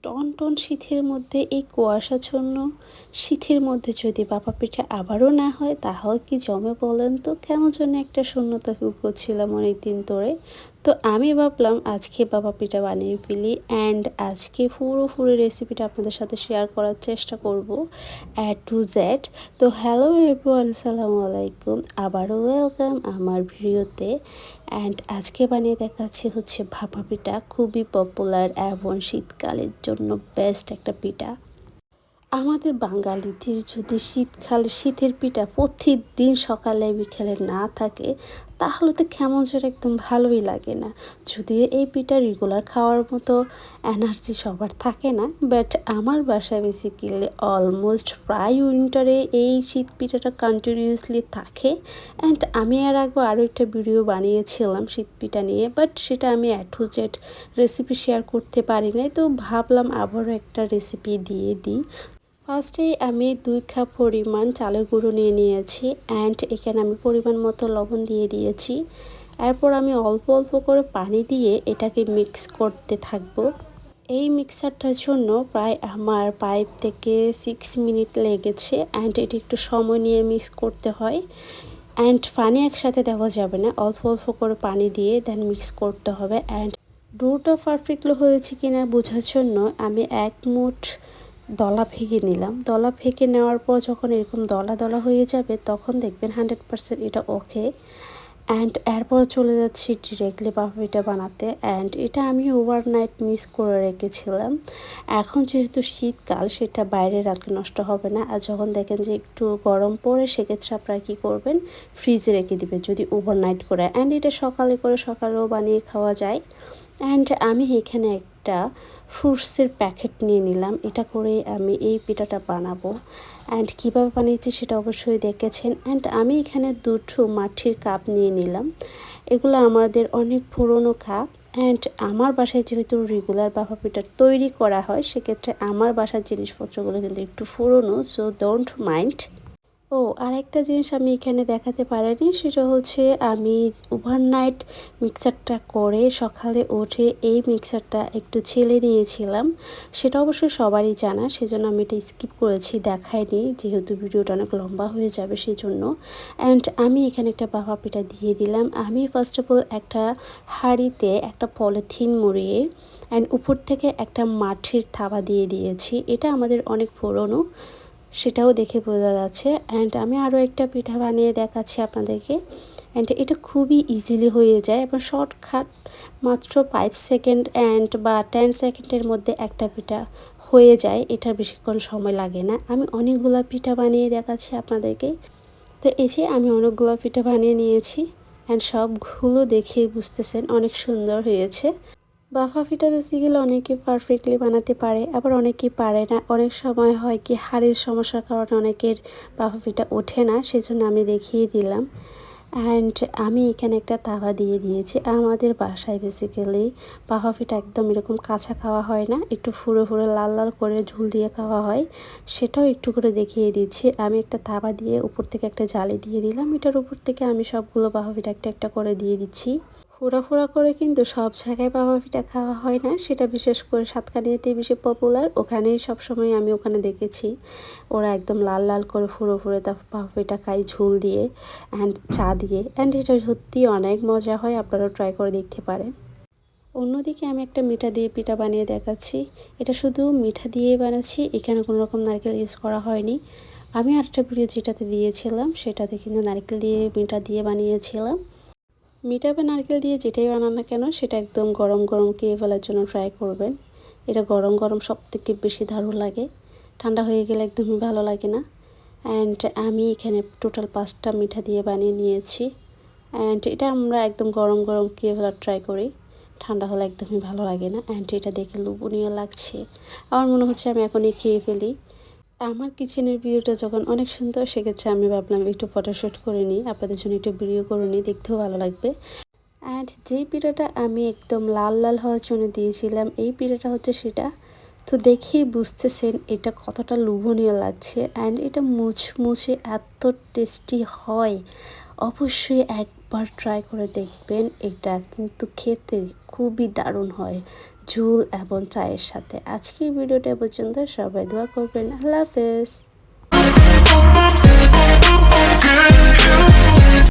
টনটন শীতের মধ্যে এই কুয়াশাচ্ছন্ন শীতের মধ্যে যদি ভাপা পিঠা আবারও না হয় তাহলে কি জমে বলেন তো? কেমন যেন একটা শূন্যতা ফিল করছিলাম অনেক দিন ধরে। তো আমি ভাবলাম আজকে ভাপা পিঠা বানিয়ে ফেলি অ্যান্ড আজকে পুরো রেসিপিটা আপনাদের সাথে শেয়ার করার চেষ্টা করব টু জেড। তো হ্যালো এভরিওয়ান, আসসালামু আলাইকুম, আবারও ওয়েলকাম আমার ভিডিওতে। অ্যান্ড আজকে বানিয়ে দেখাচ্ছি হচ্ছে ভাপা পিঠা, খুবই পপুলার এবং শীতকালের জন্য বেস্ট একটা পিঠা। আমাদের বাঙালিদের যদি শীতের পিঠা প্রতিদিন সকালে বিকেলে না থাকে তাহলে তো কেমন যেন একদম ভালোই লাগে না। যদিও এই পিঠা রেগুলার খাওয়ার মতো এনার্জি সবার থাকে না, বাট আমার বাসায় বেসিক্যালি অলমোস্ট প্রায় উইন্টারে এই শীত পিঠাটা কন্টিনিউয়াসলি থাকে। অ্যান্ড আমি আরও একটা ভিডিও বানিয়েছিলাম শীত পিঠা নিয়ে, বাট সেটা আমি টু জেড রেসিপি শেয়ার করতে পারি নাই। তো ভাবলাম আবারও একটা রেসিপি দিয়ে দিই। ফার্স্টেই আমি 2 কাপ পরিমাণ চালের গুঁড়ো নিয়ে নিয়েছি অ্যান্ড এখানে আমি পরিমাণ মতো লবণ দিয়ে দিয়েছি। এরপর আমি অল্প অল্প করে পানি দিয়ে এটাকে মিক্স করতে থাকবো। এই মিক্সারটার জন্য প্রায় আমার 5 থেকে 6 মিনিট লেগেছে অ্যান্ড এটি একটু সময় নিয়ে মিক্স করতে হয়। অ্যান্ড পানি একসাথে দেওয়া যাবে না, অল্প অল্প করে পানি দিয়ে দেন মিক্স করতে হবে। অ্যান্ড ডোটা পারফেক্টলি হয়েছে কিনা বোঝার জন্য আমি 1 মুঠ দলা ভেঙে নিলাম। দলা ভেঙে নেওয়ার পর যখন এরকম দলা দলা হয়ে যাবে তখন দেখবেন 100% এটা ওকে। অ্যান্ড এরপর চলে যাচ্ছি ডিরেক্টলি ভাপা পিঠা বানাতে। অ্যান্ড এটা আমি ওভারনাইট মিক্স করে রেখেছিলাম। এখন যেহেতু শীতকাল সেটা বাইরে রাখলে নষ্ট হবে না, আর যখন দেখেন যে একটু গরম পড়ে সেক্ষেত্রে আপনারা কী করবেন, ফ্রিজে রেখে দিবেন যদি ওভারনাইট করে। অ্যান্ড এটা সকালেও বানিয়ে খাওয়া যায়। অ্যান্ড আমি এখানে একটা ফ্রুটসের প্যাকেট নিয়ে নিলাম, এটা করে আমি এই পিঠাটা বানাবো। অ্যান্ড কীভাবে বানিয়েছি সেটা অবশ্যই দেখেছেন। অ্যান্ড আমি এখানে 2টো মাটির কাপ নিয়ে নিলাম। এগুলো আমাদের অনেক পুরনো কাপ। অ্যান্ড আমার বাসায় যেহেতু রেগুলার ভাপা পিঠা তৈরি করা হয় সেক্ষেত্রে আমার বাসার জিনিসপত্রগুলো কিন্তু একটু পুরনো, সো ডোন্ট মাইন্ড। আরেকটা জিনিস আমি এখানে দেখাতে পারিনি, সেটা হচ্ছে আমি ওভারনাইট মিক্সারটা করে সকালে উঠে এই মিক্সারটা একটু ছেলে নিয়েছিলাম। সেটা অবশ্যই সবারই জানা, সেজন্য আমি এটা স্কিপ করেছি, দেখাইনি, যেহেতু ভিডিওটা অনেক লম্বা হয়ে যাবে সেজন্য। অ্যান্ড আমি এখানে একটা ভাপা পিঠা দিয়ে দিলাম। আমি ফার্স্ট অফ অল একটা হাঁড়িতে একটা পলিথিন মুড়িয়ে অ্যান্ড উপর থেকে একটা মাটির থাবা দিয়ে দিয়েছি। এটা আমাদের অনেক পুরনো, সেটাও দেখে বোঝা যাচ্ছে। অ্যান্ড আমি আরও একটা পিঠা বানিয়ে দেখাচ্ছি আপনাদেরকে। অ্যান্ড এটা খুবই ইজিলি হয়ে যায় এবং শর্টকাট, মাত্র 5 সেকেন্ড বা 10 সেকেন্ডের মধ্যে একটা পিঠা হয়ে যায়, এটার বেশিক্ষণ সময় লাগে না। আমি অনেকগুলো পিঠা বানিয়ে দেখাচ্ছি আপনাদেরকে। তো এই যে আমি অনেকগুলো পিঠা বানিয়ে নিয়েছি অ্যান্ড সবগুলো দেখেই বুঝতেছেন অনেক সুন্দর হয়েছে। ভাপা পিঠা বেসিক্যালি অনেকে পারফেক্টলি বানাতে পারে, আবার অনেকেই পারে না। অনেক সময় হয় কি হাড়ের সমস্যার কারণে অনেকের ভাপা পিঠা ওঠে না, সেজন্য আমি দেখিয়ে দিলাম। অ্যান্ড আমি এখানে একটা তাওয়া দিয়ে দিয়েছি। আমাদের বাসায় বেসিক্যালি ভাপা পিঠা একদম এরকম কাঁচা খাওয়া হয় না, একটু ফুড়ে লাল লাল করে ঝুল দিয়ে খাওয়া হয়, সেটাও একটু করে দেখিয়ে দিচ্ছি। আমি একটা তাওয়া দিয়ে উপর থেকে একটা জালি দিয়ে দিলাম, এটার উপর থেকে আমি সবগুলো ভাপা পিঠা একটা একটা করে দিয়ে দিচ্ছি। ফোড়া করে কিন্তু সব জায়গায় ভাপা পিঠা খাওয়া হয় না, সেটা বিশেষ করে সাতকানিয়াতে বেশি পপুলার। ওখানেই সবসময় আমি ওখানে দেখেছি ওরা একদম লাল লাল করে ফুড়ে তারপর ভাপা পিঠা খায় ঝোল দিয়ে অ্যান্ড চা দিয়ে। অ্যান্ড এটা সত্যি অনেক মজা হয়, আপনারাও ট্রাই করে দেখতে পারেন। অন্যদিকে আমি একটা মিঠা দিয়ে পিঠা বানিয়ে দেখাচ্ছি। এটা শুধু মিঠা দিয়েই বানাচ্ছি, এখানে কোনো রকম নারকেল ইউজ করা হয়নি। আমি আরেকটা ভিডিও যেটাতে দিয়েছিলাম সেটাতে কিন্তু নারকেল দিয়ে মিঠা দিয়ে বানিয়েছিলাম। মিঠা বা নারকেল দিয়ে যেটাই বানান না কেন সেটা একদম গরম গরম খেয়ে ফেলার জন্য ট্রাই করবেন। এটা গরম গরম সব থেকে বেশি দারুণ লাগে, ঠান্ডা হয়ে গেলে একদমই ভালো লাগে না। অ্যান্ড আমি এখানে টোটাল 5টা মিঠা দিয়ে বানিয়ে নিয়েছি। অ্যান্ড এটা আমরা একদম গরম গরম খেয়ে ফেলার ট্রাই করি, ঠান্ডা হলে একদমই ভালো লাগে না। অ্যান্ড এটা দেখে লোভনীয় লাগছে, আমার মনে হচ্ছে আমি এখনই খেয়ে ফেলি। আমার কিচেনের ভিউটা যখন অনেক সুন্দর সেক্ষেত্রে আমি ভাবলাম একটু ফটোশ্যুট করে নিই, আপনাদের জন্য একটু ভিডিও করে নিই, দেখতেও ভালো লাগবে। অ্যান্ড যেই পিঠাটা আমি একদম লাল লাল হওয়ার জন্য দিয়েছিলাম এই পিঠাটা হচ্ছে সেটা। তো দেখেই বুঝতেছেন এটা কতটা লোভনীয় লাগছে। অ্যান্ড এটা মুচমুচে এত টেস্টি হয়, অবশ্যই একবার ট্রাই করে দেখবেন। এটা কিন্তু খেতে খুবই দারুণ হয়, ঝোল এবং চায়ের সাথে। আজকের ভিডিওটা পর্যন্ত, সবাই দোয়া করবেন। আল্লাহ হাফেজ।